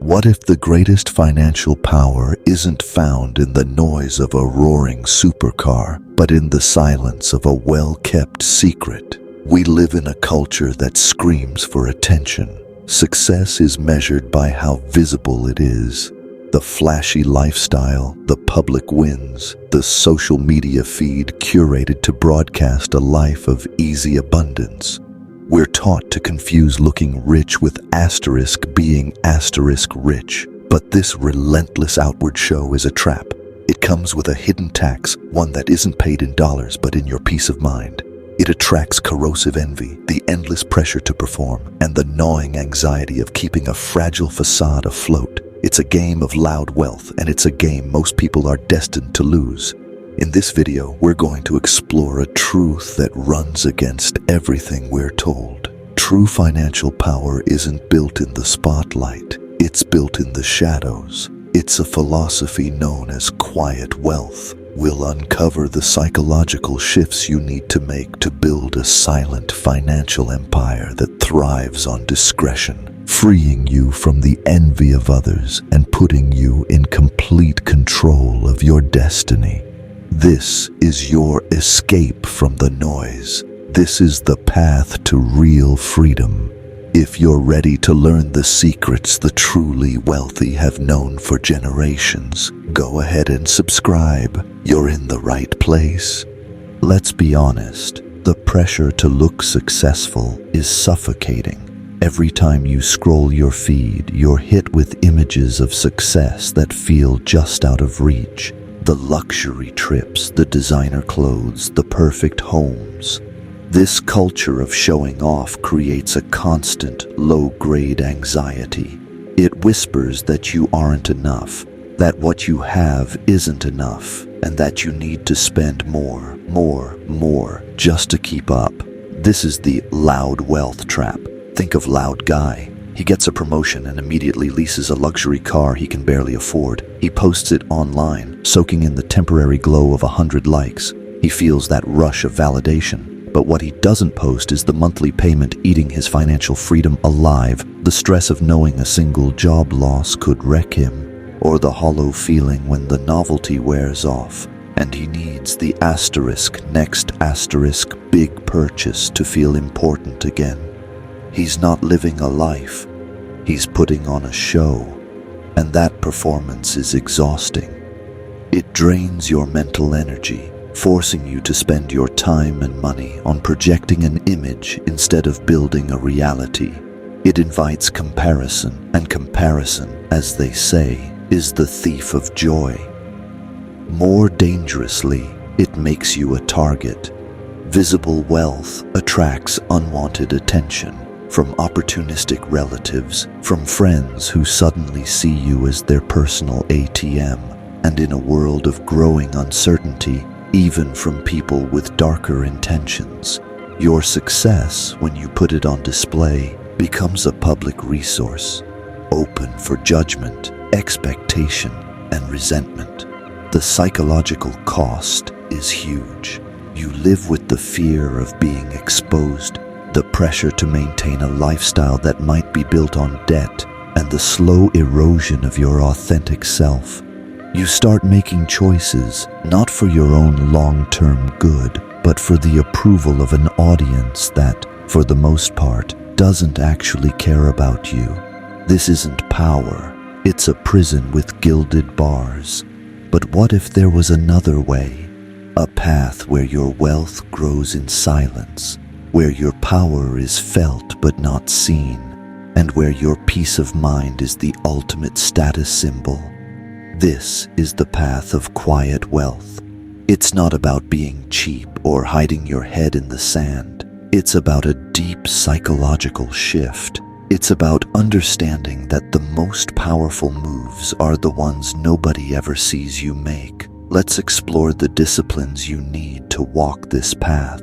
What if the greatest financial power isn't found in the noise of a roaring supercar, but in the silence of a well-kept secret? We live in a culture that screams for attention. Success is measured by how visible it is. The flashy lifestyle, the public wins, the social media feed curated to broadcast a life of easy abundance. We're taught to confuse looking rich with being rich. But this relentless outward show is a trap. It comes with a hidden tax, one that isn't paid in dollars but in your peace of mind. It attracts corrosive envy, the endless pressure to perform, and the gnawing anxiety of keeping a fragile facade afloat. It's a game of loud wealth, and it's a game most people are destined to lose. In this video, we're going to explore a truth that runs against everything we're told. True financial power isn't built in the spotlight, it's built in the shadows. It's a philosophy known as quiet wealth. We'll uncover the psychological shifts you need to make to build a silent financial empire that thrives on discretion, freeing you from the envy of others and putting you in complete control of your destiny. This is your escape from the noise. This is the path to real freedom. If you're ready to learn the secrets the truly wealthy have known for generations, go ahead and subscribe. You're in the right place. Let's be honest, the pressure to look successful is suffocating. Every time you scroll your feed, you're hit with images of success that feel just out of reach. The luxury trips, the designer clothes, the perfect homes. This culture of showing off creates a constant, low-grade anxiety. It whispers that you aren't enough, that what you have isn't enough, and that you need to spend more, just to keep up. This is the loud wealth trap. Think of Loud Guy. He gets a promotion and immediately leases a luxury car he can barely afford. He posts it online, soaking in the temporary glow of 100 likes. He feels that rush of validation. But what he doesn't post is the monthly payment eating his financial freedom alive, the stress of knowing a single job loss could wreck him, or the hollow feeling when the novelty wears off, and he needs the next big purchase to feel important again. He's not living a life, he's putting on a show, and that performance is exhausting. It drains your mental energy, forcing you to spend your time and money on projecting an image instead of building a reality. It invites comparison, and comparison, as they say, is the thief of joy. More dangerously, it makes you a target. Visible wealth attracts unwanted attention. From opportunistic relatives, from friends who suddenly see you as their personal ATM, and in a world of growing uncertainty, even from people with darker intentions. Your success, when you put it on display, becomes a public resource, open for judgment, expectation, and resentment. The psychological cost is huge. You live with the fear of being exposed, the pressure to maintain a lifestyle that might be built on debt, and the slow erosion of your authentic self. You start making choices, not for your own long-term good, but for the approval of an audience that, for the most part, doesn't actually care about you. This isn't power, it's a prison with gilded bars. But what if there was another way? A path where your wealth grows in silence, where your power is felt but not seen, and where your peace of mind is the ultimate status symbol. This is the path of quiet wealth. It's not about being cheap or hiding your head in the sand. It's about a deep psychological shift. It's about understanding that the most powerful moves are the ones nobody ever sees you make. Let's explore the disciplines you need to walk this path.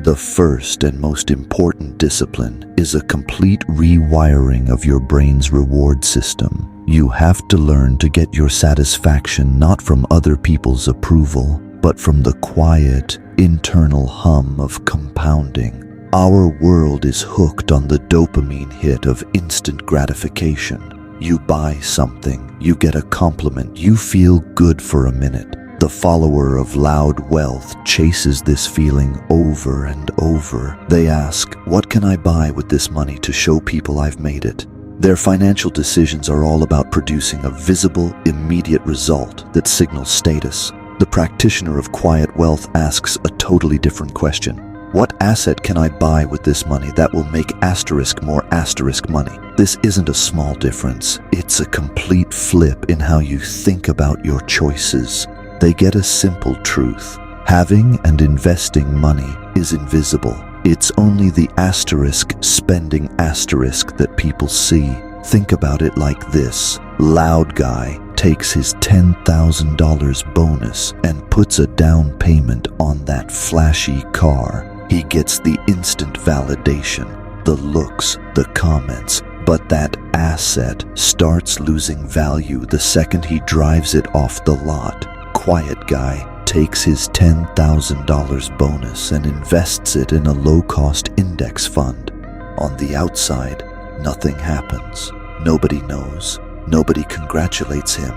The first and most important discipline is a complete rewiring of your brain's reward system. You have to learn to get your satisfaction not from other people's approval, but from the quiet, internal hum of compounding. Our world is hooked on the dopamine hit of instant gratification. You buy something, you get a compliment, you feel good for a minute. The follower of loud wealth chases this feeling over and over. They ask, what can I buy with this money to show people I've made it? Their financial decisions are all about producing a visible, immediate result that signals status. The practitioner of quiet wealth asks a totally different question. What asset can I buy with this money that will make asterisk more asterisk money? This isn't a small difference. It's a complete flip in how you think about your choices. They get a simple truth. Having and investing money is invisible. It's only the asterisk spending asterisk that people see. Think about it like this. Loud guy takes his $10,000 bonus and puts a down payment on that flashy car. He gets the instant validation, the looks, the comments, but that asset starts losing value the second he drives it off the lot. Quiet guy takes his $10,000 bonus and invests it in a low-cost index fund. On the outside, nothing happens. Nobody knows. Nobody congratulates him.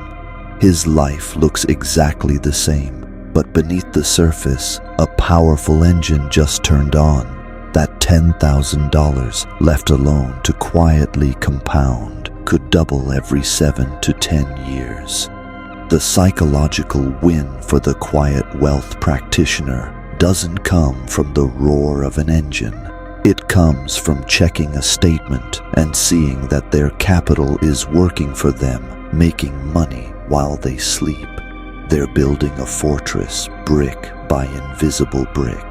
His life looks exactly the same, but beneath the surface, a powerful engine just turned on. That $10,000 left alone to quietly compound could double every 7 to 10 years. The psychological win for the quiet wealth practitioner doesn't come from the roar of an engine. It comes from checking a statement and seeing that their capital is working for them, making money while they sleep. They're building a fortress brick by invisible brick.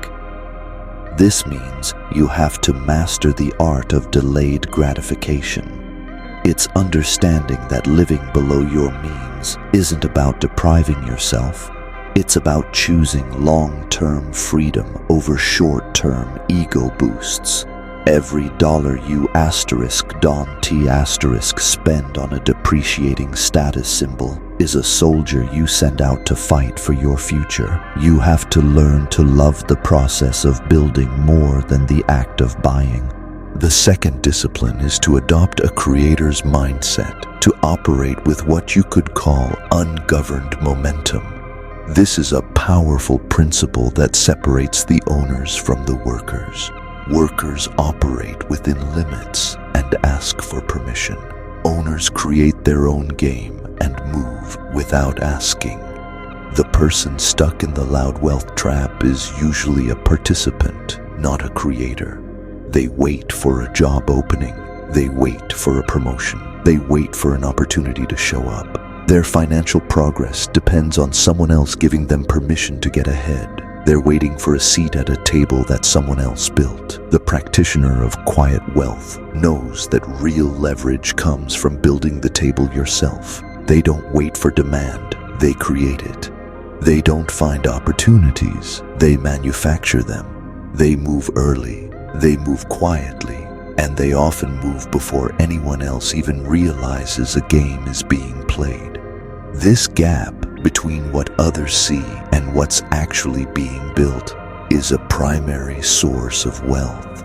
This means you have to master the art of delayed gratification. It's understanding that living below your means isn't about depriving yourself. It's about choosing long-term freedom over short-term ego boosts. Every dollar you spend on a depreciating status symbol is a soldier you send out to fight for your future. You have to learn to love the process of building more than the act of buying. The second discipline is to adopt a creator's mindset, to operate with what you could call ungoverned momentum. This is a powerful principle that separates the owners from the workers. Workers operate within limits and ask for permission. Owners create their own game and move without asking. The person stuck in the loud wealth trap is usually a participant, not a creator. They wait for a job opening. They wait for a promotion. They wait for an opportunity to show up. Their financial progress depends on someone else giving them permission to get ahead. They're waiting for a seat at a table that someone else built. The practitioner of quiet wealth knows that real leverage comes from building the table yourself. They don't wait for demand, they create it. They don't find opportunities, they manufacture them. They move early, they move quietly, and they often move before anyone else even realizes a game is being played. This gap between what others see and what's actually being built is a primary source of wealth.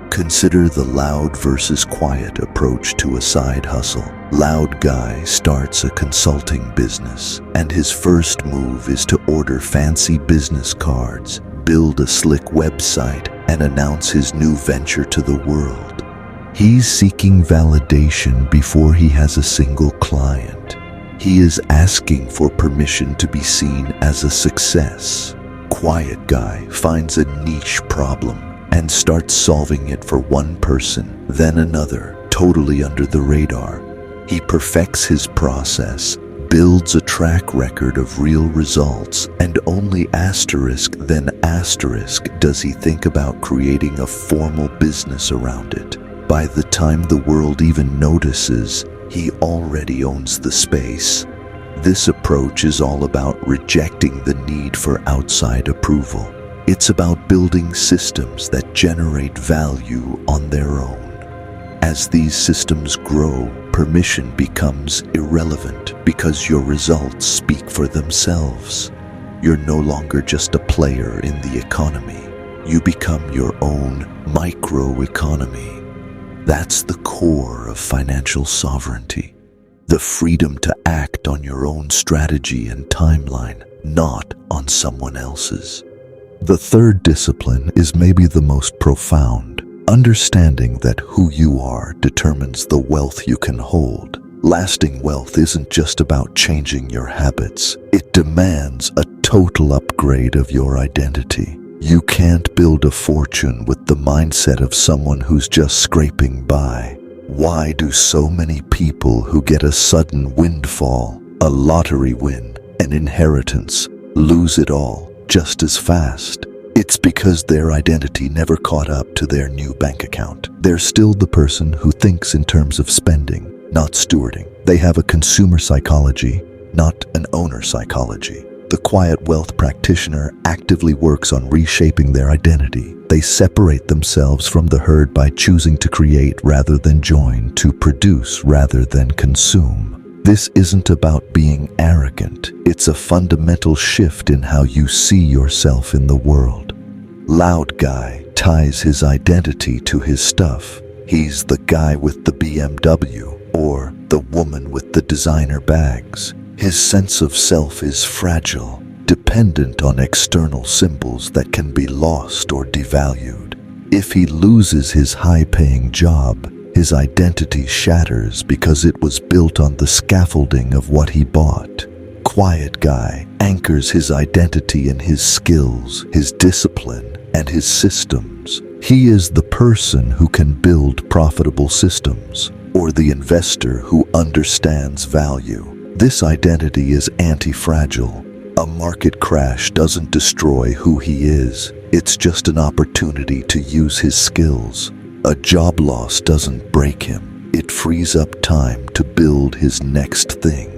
Consider the loud versus quiet approach to a side hustle. Loud guy starts a consulting business, and his first move is to order fancy business cards, build a slick website, and announce his new venture to the world. He's seeking validation before he has a single client. He is asking for permission to be seen as a success. Quiet guy finds a niche problem and starts solving it for one person, then another, totally under the radar. He perfects his process, builds a track record of real results, and only then does he think about creating a formal business around it. By the time the world even notices, he already owns the space. This approach is all about rejecting the need for outside approval. It's about building systems that generate value on their own. As these systems grow, permission becomes irrelevant because your results speak for themselves. You're no longer just a player in the economy. You become your own microeconomy. That's the core of financial sovereignty. the freedom to act on your own strategy and timeline, not on someone else's. The third discipline is maybe the most profound, understanding that who you are determines the wealth you can hold. Lasting wealth isn't just about changing your habits. It demands a total upgrade of your identity. You can't build a fortune with the mindset of someone who's just scraping by. Why do so many people who get a sudden windfall, a lottery win, an inheritance, lose it all just as fast? It's because their identity never caught up to their new bank account. They're still the person who thinks in terms of spending, not stewarding. They have a consumer psychology, not an owner psychology. The quiet wealth practitioner actively works on reshaping their identity. They separate themselves from the herd by choosing to create rather than join, to produce rather than consume. This isn't about being arrogant. It's a fundamental shift in how you see yourself in the world. Loud guy ties his identity to his stuff. He's the guy with the BMW or the woman with the designer bags. His sense of self is fragile, dependent on external symbols that can be lost or devalued. If he loses his high-paying job, his identity shatters because it was built on the scaffolding of what he bought. Quiet guy anchors his identity in his skills, his discipline, and his systems. He is the person who can build profitable systems, or the investor who understands value. This identity is anti-fragile. A market crash doesn't destroy who he is. It's just an opportunity to use his skills. A job loss doesn't break him. It frees up time to build his next thing.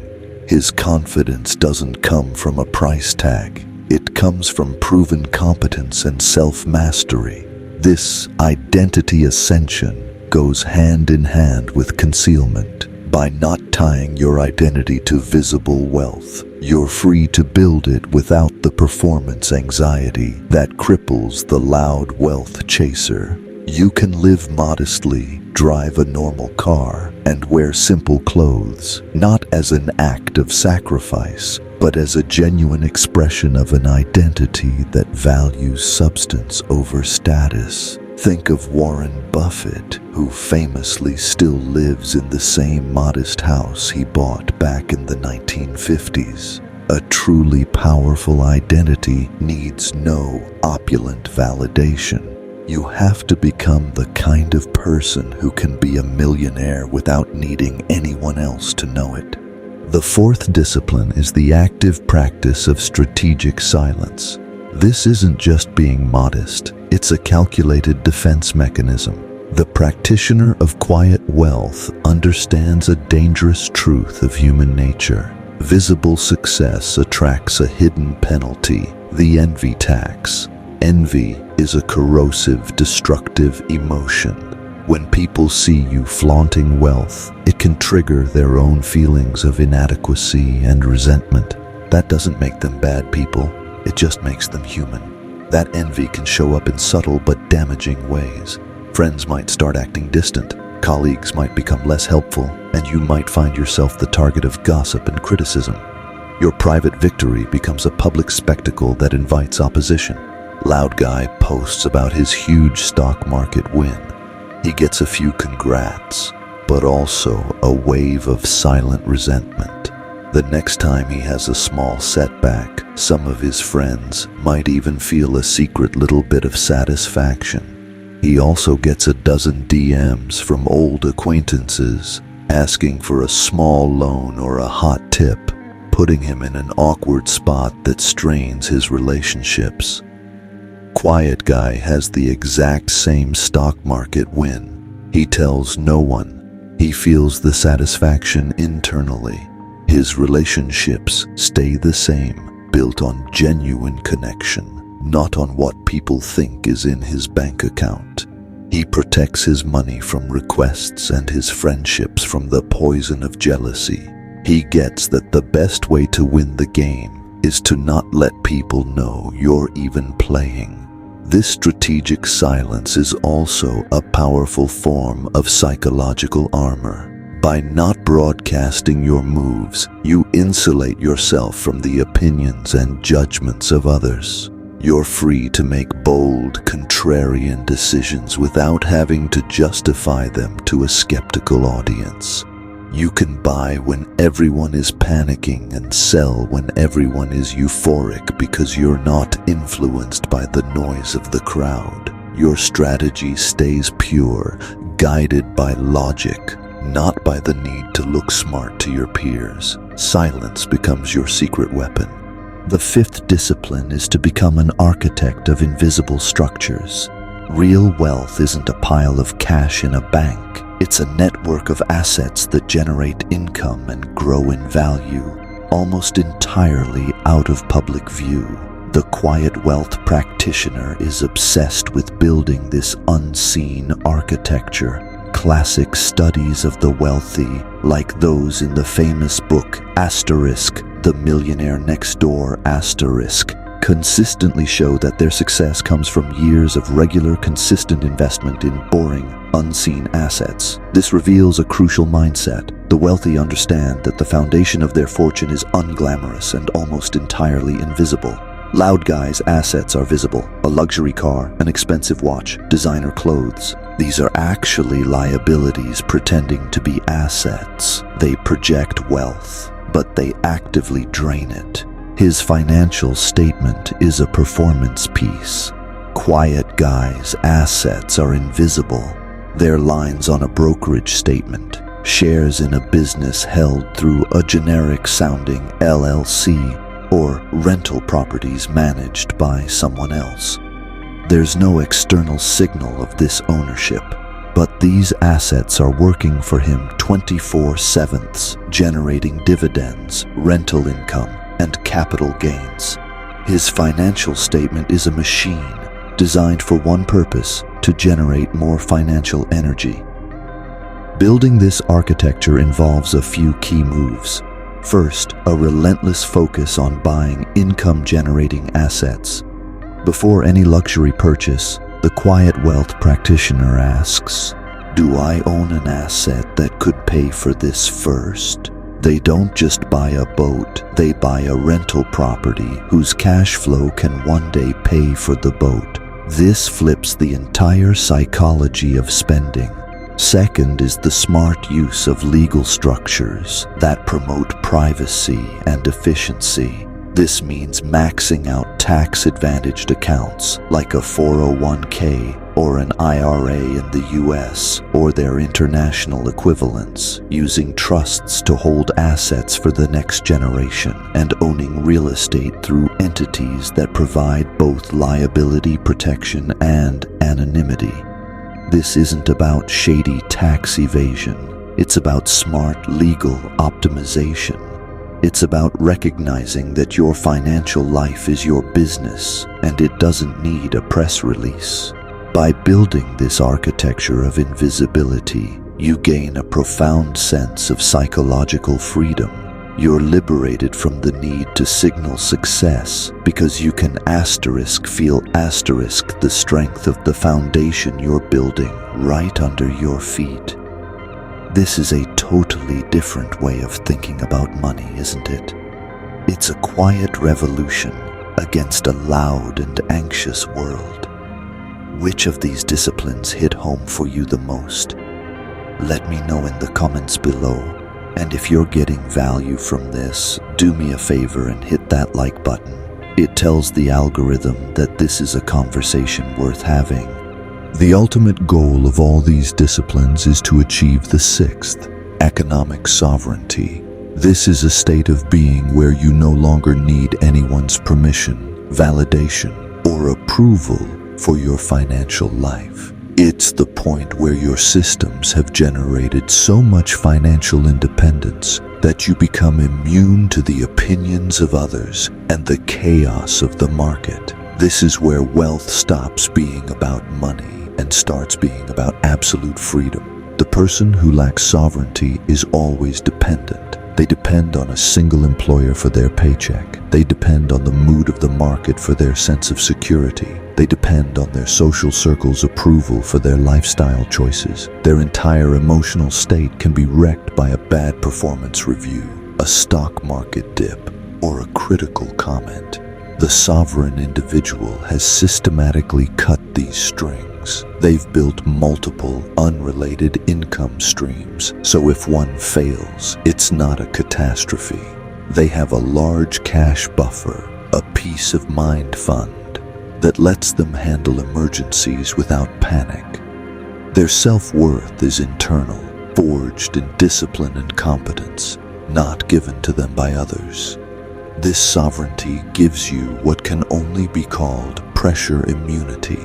His confidence doesn't come from a price tag. It comes from proven competence and self-mastery. This identity ascension goes hand in hand with concealment. By not tying your identity to visible wealth, you're free to build it without the performance anxiety that cripples the loud wealth chaser. You can live modestly, drive a normal car, and wear simple clothes, not as an act of sacrifice, but as a genuine expression of an identity that values substance over status. Think of Warren Buffett, who famously still lives in the same modest house he bought back in the 1950s. A truly powerful identity needs no opulent validation. You have to become the kind of person who can be a millionaire without needing anyone else to know it. The fourth discipline is the active practice of strategic silence. This isn't just being modest, it's a calculated defense mechanism. The practitioner of quiet wealth understands a dangerous truth of human nature. Visible success attracts a hidden penalty, the envy tax. Envy is a corrosive, destructive emotion. When people see you flaunting wealth, it can trigger their own feelings of inadequacy and resentment. That doesn't make them bad people, it just makes them human. That envy can show up in subtle but damaging ways. Friends might start acting distant, colleagues might become less helpful, and you might find yourself the target of gossip and criticism. Your private victory becomes a public spectacle that invites opposition. Loud guy posts about his huge stock market win. He gets a few congrats, but also a wave of silent resentment. The next time he has a small setback, some of his friends might even feel a secret little bit of satisfaction. He also gets a dozen DMs from old acquaintances asking for a small loan or a hot tip, putting him in an awkward spot that strains his relationships. Quiet guy has the exact same stock market win. He tells no one. He feels the satisfaction internally. His relationships stay the same, built on genuine connection, not on what people think is in his bank account. He protects his money from requests and his friendships from the poison of jealousy. He gets that the best way to win the game is to not let people know you're even playing. This strategic silence is also a powerful form of psychological armor. By not broadcasting your moves, you insulate yourself from the opinions and judgments of others. You're free to make bold, contrarian decisions without having to justify them to a skeptical audience. You can buy when everyone is panicking and sell when everyone is euphoric because you're not influenced by the noise of the crowd. Your strategy stays pure, guided by logic, not by the need to look smart to your peers. Silence becomes your secret weapon. The fifth discipline is to become an architect of invisible structures. Real wealth isn't a pile of cash in a bank. It's a network of assets that generate income and grow in value, almost entirely out of public view. The quiet wealth practitioner is obsessed with building this unseen architecture. Classic studies of the wealthy, like those in the famous book *The Millionaire Next Door*, consistently show that their success comes from years of regular, consistent investment in boring, unseen assets. This reveals a crucial mindset. The wealthy understand that the foundation of their fortune is unglamorous and almost entirely invisible. Loud guys' assets are visible: a luxury car, an expensive watch, designer clothes. These are actually liabilities pretending to be assets. They project wealth, but they actively drain it. His financial statement is a performance piece. Quiet guys' assets are invisible. They're lines on a brokerage statement, shares in a business held through a generic-sounding LLC, or rental properties managed by someone else. There's no external signal of this ownership, but these assets are working for him 24/7, generating dividends, rental income, and capital gains. His financial statement is a machine designed for one purpose: to generate more financial energy. Building this architecture involves a few key moves. First, a relentless focus on buying income-generating assets. Before any luxury purchase, the quiet wealth practitioner asks, "Do I own an asset that could pay for this first?" They don't just buy a boat, they buy a rental property whose cash flow can one day pay for the boat. This flips the entire psychology of spending. Second is the smart use of legal structures that promote privacy and efficiency. This means maxing out tax-advantaged accounts like a 401k or an IRA in the US or their international equivalents, using trusts to hold assets for the next generation, and owning real estate through entities that provide both liability protection and anonymity. This isn't about shady tax evasion. It's about smart legal optimization. It's about recognizing that your financial life is your business and it doesn't need a press release. By building this architecture of invisibility, you gain a profound sense of psychological freedom. You're liberated from the need to signal success because you can feel the strength of the foundation you're building right under your feet. This is a totally different way of thinking about money, isn't it? It's a quiet revolution against a loud and anxious world. Which of these disciplines hit home for you the most? Let me know in the comments below. And if you're getting value from this, do me a favor and hit that like button. It tells the algorithm that this is a conversation worth having. The ultimate goal of all these disciplines is to achieve the sixth, economic sovereignty. This is a state of being where you no longer need anyone's permission, validation, or approval for your financial life. It's the point where your systems have generated so much financial independence that you become immune to the opinions of others and the chaos of the market. This is where wealth stops being about money and starts being about absolute freedom. The person who lacks sovereignty is always dependent. They depend on a single employer for their paycheck. They depend on the mood of the market for their sense of security. They depend on their social circle's approval for their lifestyle choices. Their entire emotional state can be wrecked by a bad performance review, a stock market dip, or a critical comment. The sovereign individual has systematically cut these strings. They've built multiple unrelated income streams, so if one fails, it's not a catastrophe. They have a large cash buffer, a peace of mind fund that lets them handle emergencies without panic. Their self-worth is internal, forged in discipline and competence, not given to them by others. This sovereignty gives you what can only be called pressure immunity.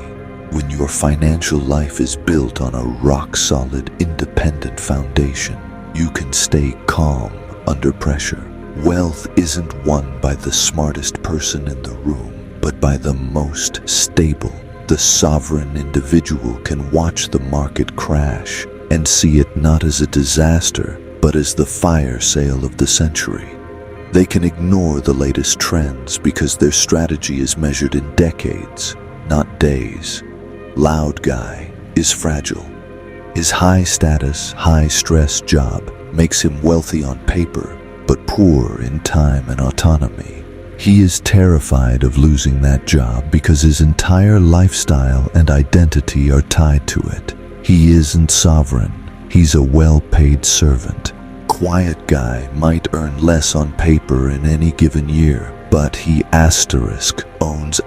When your financial life is built on a rock-solid, independent foundation, you can stay calm under pressure. Wealth isn't won by the smartest person in the room, but by the most stable. The sovereign individual can watch the market crash and see it not as a disaster, but as the fire sale of the century. They can ignore the latest trends because their strategy is measured in decades, not days. Loud guy is fragile. His high-status, high-stress job makes him wealthy on paper, but poor in time and autonomy. He is terrified of losing that job because his entire lifestyle and identity are tied to it. He isn't sovereign. He's a well-paid servant. Quiet guy might earn less on paper in any given year, but he owns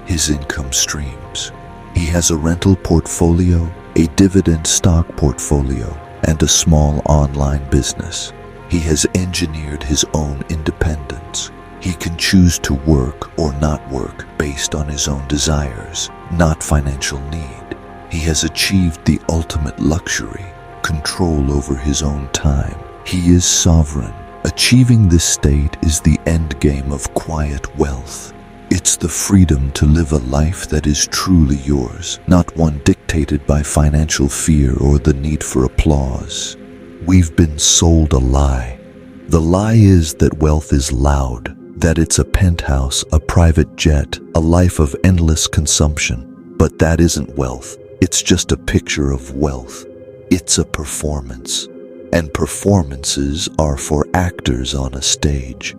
his income streams. He has a rental portfolio, a dividend stock portfolio, and a small online business. He has engineered his own independence. He can choose to work or not work based on his own desires, not financial need. He has achieved the ultimate luxury, control over his own time. He is sovereign. Achieving this state is the end game of quiet wealth. It's the freedom to live a life that is truly yours, not one dictated by financial fear or the need for applause. We've been sold a lie. The lie is that wealth is loud, that it's a penthouse, a private jet, a life of endless consumption. But that isn't wealth. It's just a picture of wealth. It's a performance, and performances are for actors on a stage.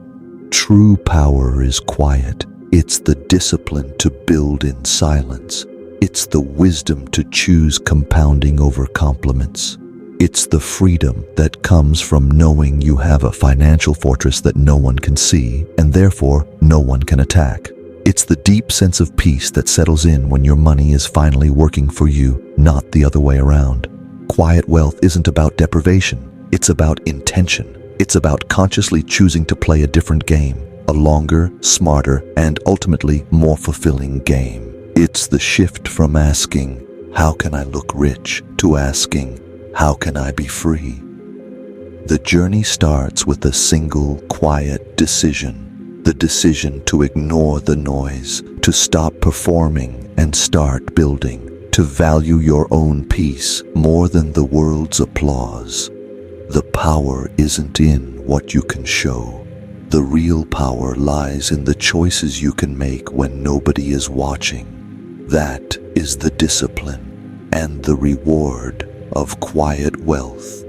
True power is quiet. It's the discipline to build in silence. It's the wisdom to choose compounding over compliments. It's the freedom that comes from knowing you have a financial fortress that no one can see, and therefore no one can attack. It's the deep sense of peace that settles in when your money is finally working for you, not the other way around. Quiet wealth isn't about deprivation. It's about intention. It's about consciously choosing to play a different game, a longer, smarter, and ultimately more fulfilling game. It's the shift from asking, "How can I look rich?" to asking, "How can I be free?" The journey starts with a single, quiet decision. The decision to ignore the noise, to stop performing and start building, to value your own peace more than the world's applause. The power isn't in what you can show. The real power lies in the choices you can make when nobody is watching. That is the discipline and the reward of quiet wealth.